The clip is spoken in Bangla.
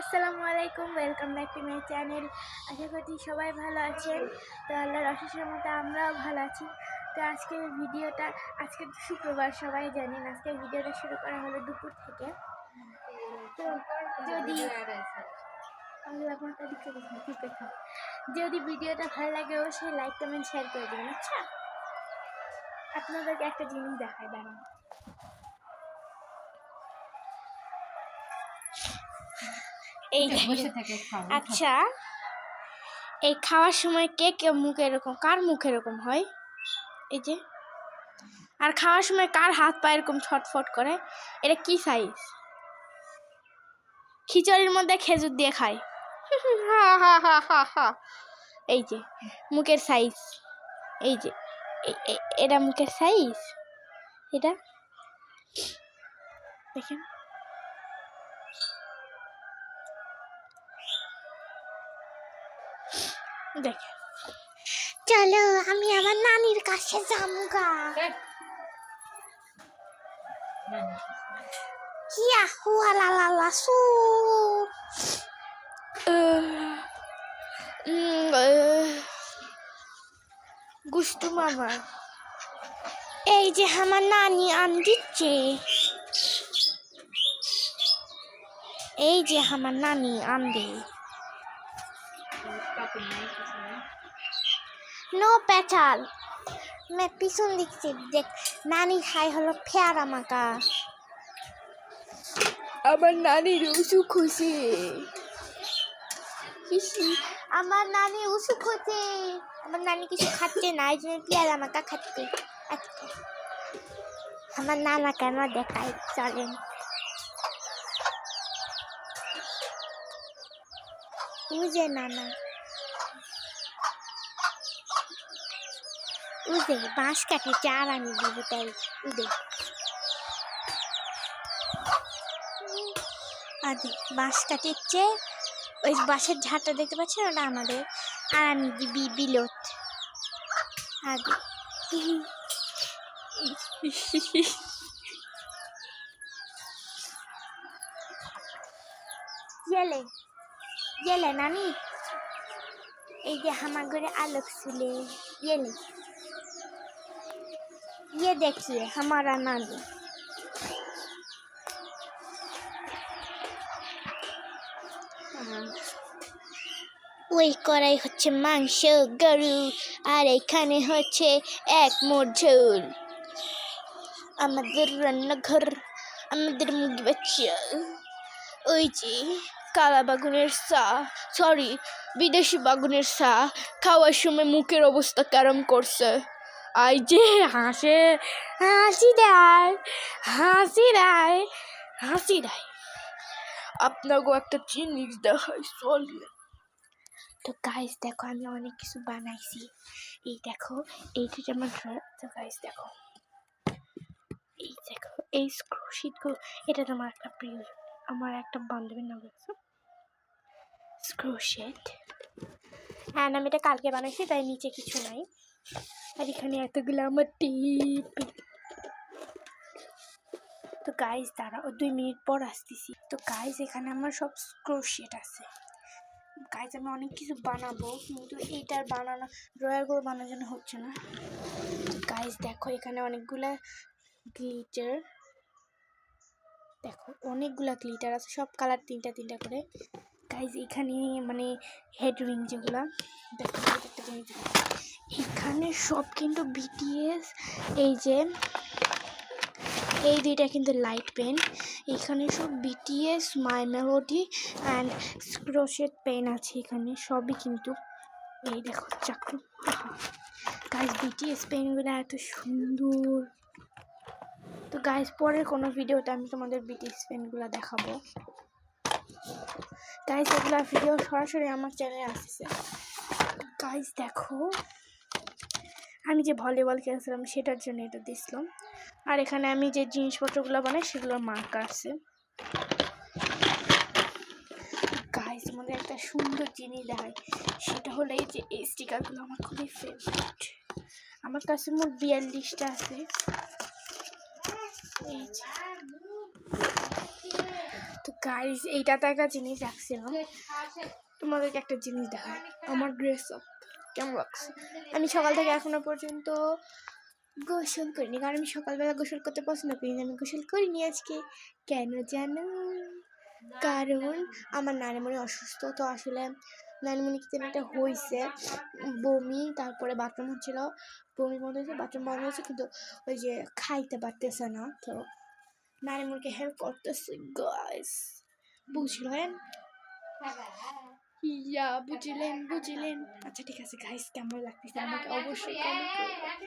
আসসালামু আলাইকুম, welcome back to my channel. আশা করছি সবাই ভালো আছেন। তো আল্লাহর অশেষ রহমতে আমরাও ভালো আছি। তো আজকের ভিডিওটা, আজকে শুক্রবার, সবাই জানেন আজকের ভিডিওটা শুরু করা হলো দুপুর থেকে। তো যদি ভিডিওটা ভালো লাগে অবশ্যই লাইক কমেন্ট শেয়ার করে দেবেন। আচ্ছা, আপনাদেরকে একটা জিনিস দেখায়, দাঁড়ান। এই আচ্ছা, এই খাওয়ার সময় কে কে মুখ এরকম, কার মুখ এরকম হয়? এই যে, আর খাওয়ার সময় কার হাত পা এরকম ছটফট করে? এটা কি সাইজ? খিচুড়ির মধ্যে খেজুর দিয়ে খায়। হা হা হা হা হা। এই যে মুখের সাইজ, এই যে এটা মুখের সাইজ, এটা দেখেন। দেখেন, চলো আমি আমার নানির কাছে যামুগা। কিয়া হুয়া লা লা লা সু। গুস্তু মামা, এই যে আমার নানি আম দিচ্ছে, এই যে আমার নানি আম দে। নো পেঁচাল, मैं পিছন দিক से দেখ। নানি খাই হলো ফেয়ারা মাকা। আমার নানির অসুখ হয়েছে, আমার নানি অসুখ হচ্ছে। আমার নানি কিছু খাচ্ছে না, এই জন্য পেয়ারা মাকা খাচ্ছে। আমার নানা কেন দেখায়, চলেন। উজে নানা, উদে বাঁশ কাটে চার আনি দিব, তাই উদে আদে বাঁশ কাটিচ্ছে। ওই বাঁশের ঝাড়টা দেখতে পাচ্ছেন, ওটা আমাদের। আর আমি দিবি বিলত আদে। গেলে গেলে নানি, এই যে আমার ঘরে आलोक सुले, ये ले, ये देखिए हमारा नानी। ওই কড়াই হচ্ছে মাংস গরু, আর এখানে হচ্ছে এক মোট ঝোল। আমাদের রান্নাঘর, আমাদের মুরগি বাচ্চা। ওই যে কালা বাগুনের চা, সরি বিদেশি বাগুনের চা খাওয়ার সময় মুখের অবস্থা কেরম করছে। আই যে হাসে, হাসি দেয়, হাসি দেয়, হাসি দেয়। আপনাকেও একটা জিনিস দেখাই, চলি। তো গাইস দেখো, আমি অনেক কিছু বানাইছি। এই দেখো, এইটা আমার ড্রয়ার। তো গাইস দেখো, এই দেখো এই স্ক্রুশিটগুলো, এটা আমার একটা প্রিয়, আমার একটা বান্ধবীর নাম আছে স্ক্রুশিট। হ্যাঁ, আমি এটা কালকে বানাইছি, তাই নিচে কিছু নাই। আর এখানে এতগুলো আমার টিপ। তো গাইস দাঁড়াও, 2 মিনিট পর আসতেছি। তো গাইস এখানে আমার সব স্ক্রুশিট আছে। গাইস আমি অনেক কিছু বানাবো, কিন্তু এইটার বানানো, ড্রয়ারগুলো বানানোর জন্য হচ্ছে না। গাইস দেখো, এখানে অনেকগুলা গ্লিটার, দেখো অনেকগুলা গ্লিটার আছে, সব কালার 3টা 3টা করে। গাইস এখানে মানে হেড রিং যেগুলা, দেখো একটা জিনিস, এখানে সব কিন্তু বিটিএস। এই যে এই দুইটা কিন্তু লাইট পেন, এখানে সব BTS, My Melody and crochet pen আছে এখানে, সবই কিন্তু। এই দেখো চাকু। গাইস বিটিএস পেনগুলো এত সুন্দর। তো গাইস পরের কোনো ভিডিওতে আমি তোমাদের বিটিএস পেনগুলো দেখাবো। গাইস এগুলা ভিডিও সরাসরি আমার চ্যানেলে আসছে। গাইস দেখো, আমি যে ভলিবল খেলছিলাম সেটার জন্য এটা দিছিলাম। আর এখানে আমি যে জিনিসপত্রগুলো বানাই সেগুলোর মার্ক আছে। গাইস আমাদের একটা সুন্দর জিনিস দেখায়, সেটা হলো এই যে এই স্টিকারগুলো আমার খুবই ফেভারিট। আমার কাছে মোট 42টা আছে। এই যে, তো গাইস এইটাতে একটা জিনিস রাখছিলাম, তোমাদেরকে একটা জিনিস দেখায়। আমার ড্রেস আপ কেমন লাগছে। আমি সকাল থেকে এখনো পর্যন্ত গোসল করিনি, কারণ আমি সকালবেলা গোসল করতে পছন্দ করি না। আমি গোসল করিনি আজকে, কেন জানো? কারণ আমার নানিমণি অসুস্থ, তো আসলে নানিমণি কি যেন একটা হয়েছে, বমি, তারপরে বাথরুম হচ্ছিল, বমি বন্ধ হয়েছে, বাথরুম বন্ধ হয়েছে, কিন্তু ওই যে খাইতে পারতেছে না, তো নানিমণিকে হেল্প করতেছে গাইস, বুঝলেন? বুঝলেন? আচ্ছা ঠিক আছে গাইস, কেমন লাগতেছে আমাকে অবশ্যই কমেন্ট করবেন।